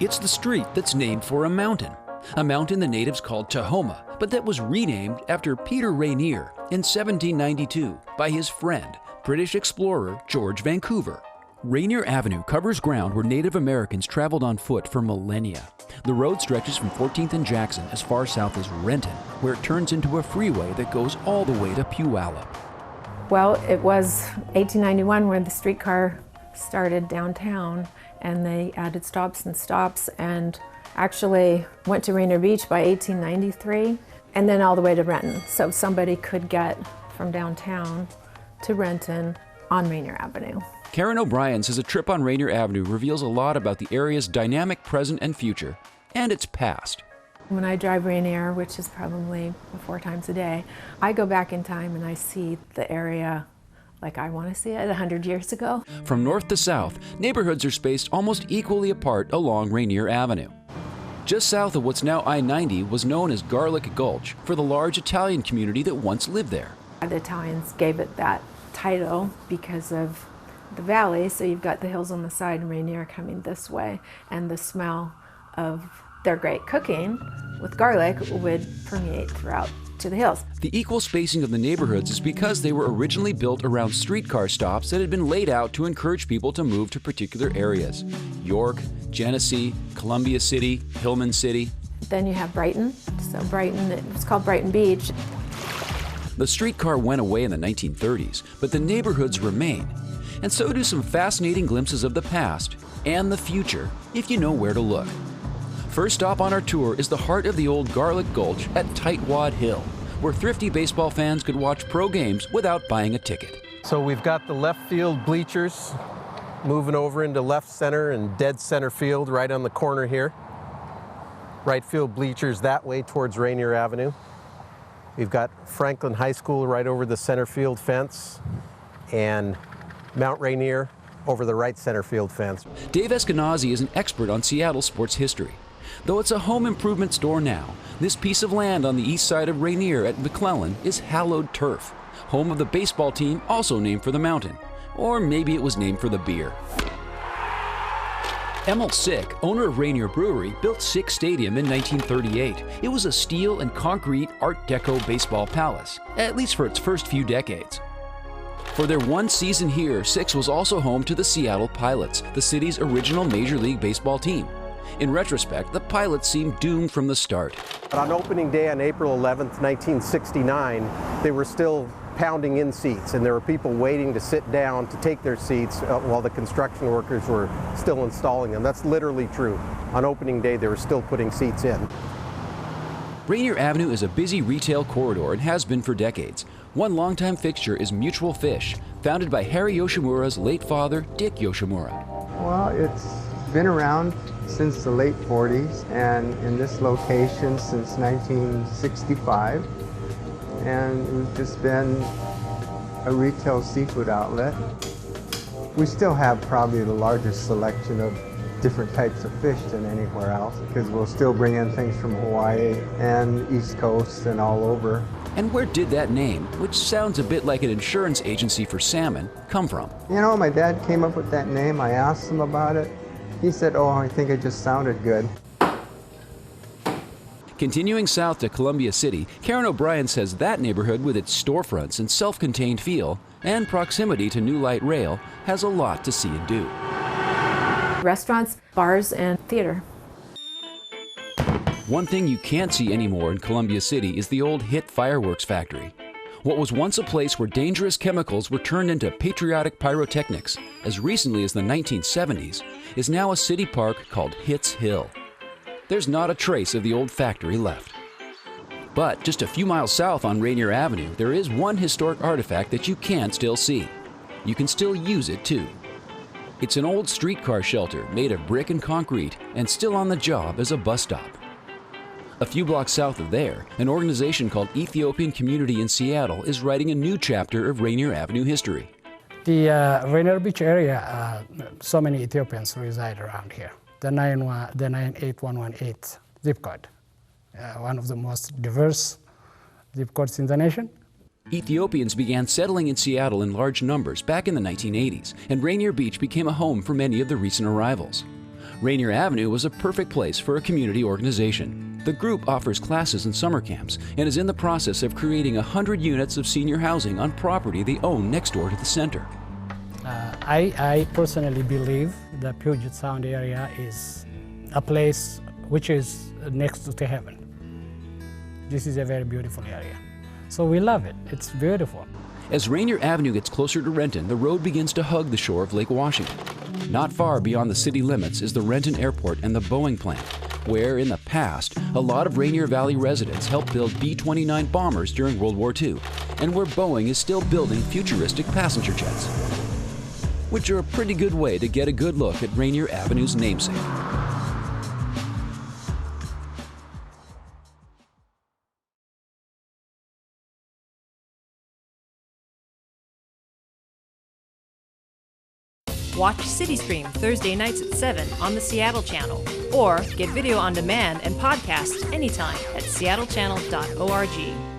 It's the street that's named for a mountain the natives called Tahoma, but that was renamed after Peter Rainier in 1792 by his friend, British explorer George Vancouver. Rainier Avenue covers ground where Native Americans traveled on foot for millennia. The road stretches from 14th and Jackson as far south as Renton, where it turns into a freeway that goes all the way to Puyallup. Well, it was 1891 when the streetcar started downtown, and they added stops and actually went to Rainier Beach by 1893, and then all the way to Renton. So somebody could get from downtown to Renton on Rainier Avenue. Karen O'Brien says a trip on Rainier Avenue reveals a lot about the area's dynamic present and future, and its past. When I drive Rainier, which is probably 4 times a day, I go back in time and I see the area like I want to see it 100 years ago. From north to south, neighborhoods are spaced almost equally apart along Rainier Avenue. Just south of what's now I-90 was known as Gulch for the large Italian community that once lived there. The Italians gave it that title because of the valley, so you've got the hills on the side and Rainier coming this way, and the smell of their great cooking with garlic would permeate throughout to the hills. The equal spacing of the neighborhoods is because they were originally built around streetcar stops that had been laid out to encourage people to move to particular areas. York, Genesee, Columbia City, Hillman City. Then you have Brighton. So Brighton, it was called Brighton Beach. The streetcar went away in the 1930s, but the neighborhoods remain. And so do some fascinating glimpses of the past and the future, if you know where to look. First stop on our tour is the heart of the old Garlic Gulch at Tightwad Hill, where thrifty baseball fans could watch pro games without buying a ticket. So we've got the left field bleachers moving over into left center and dead center field right on the corner here. Right field bleachers that way towards Rainier Avenue. We've got Franklin High School right over the center field fence, and Mount Rainier over the right center field fence. Dave Eskenazi is an expert on Seattle sports history. Though it's a home improvement store now, this piece of land on the east side of Rainier at McClellan is hallowed turf, home of the baseball team also named for the mountain. Or maybe it was named for the beer. Emil Sick, owner of Rainier Brewery, built Sick Stadium in 1938. It was a steel and concrete Art Deco baseball palace, at least for its first few decades. For their one season here, Sick's was also home to the Seattle Pilots, the city's original Major League Baseball team. In retrospect, the Pilots seemed doomed from the start. On opening day on April 11th, 1969, they were still pounding in seats, and there were people waiting to sit down to take their seats while the construction workers were still installing them. That's literally true. On opening day, they were still putting seats in. Rainier Avenue is a busy retail corridor and has been for decades. One longtime fixture is Mutual Fish, founded by Harry Yoshimura's late father, Dick Yoshimura. Well, it's been around since the late 40s and in this location since 1965. And we've just been a retail seafood outlet. We still have probably the largest selection of different types of fish than anywhere else, because we'll still bring in things from Hawaii and East Coast and all over. And where did that name, which sounds a bit like an insurance agency for salmon, come from? You know, my dad came up with that name. I asked him about it. He said, "Oh, I think it just sounded good." Continuing south to Columbia City, Karen O'Brien says that neighborhood, with its storefronts and self-contained feel and proximity to New Light Rail, has a lot to see and do. Restaurants, bars, and theater. One thing you can't see anymore in Columbia City is the old Hit fireworks factory. What was once a place where dangerous chemicals were turned into patriotic pyrotechnics as recently as the 1970s is now a city park called Hits Hill. There's not a trace of the old factory left. But just a few miles south on Rainier Avenue, there is one historic artifact that you can still see. You can still use it too. It's an old streetcar shelter made of brick and concrete and still on the job as a bus stop. A few blocks south of there, an organization called Ethiopian Community in Seattle is writing a new chapter of Rainier Avenue history. The Rainier Beach area, so many Ethiopians reside around here. The 98118 zip code, one of the most diverse zip codes in the nation. Ethiopians began settling in Seattle in large numbers back in the 1980s, and Rainier Beach became a home for many of the recent arrivals. Rainier Avenue was a perfect place for a community organization. The group offers classes and summer camps and is in the process of creating 100 units of senior housing on property they own next door to the center. I personally believe the Puget Sound area is a place which is next to heaven. This is a very beautiful area. So we love it. It's beautiful. As Rainier Avenue gets closer to Renton, the road begins to hug the shore of Lake Washington. Not far beyond the city limits is the Renton Airport and the Boeing plant, where in the past, a lot of Rainier Valley residents helped build B-29 bombers during World War II, and where Boeing is still building futuristic passenger jets, which are a pretty good way to get a good look at Rainier Avenue's namesake. Watch CityStream Thursday nights at 7 on the Seattle channel, or get video on demand and podcasts anytime at seattlechannel.org.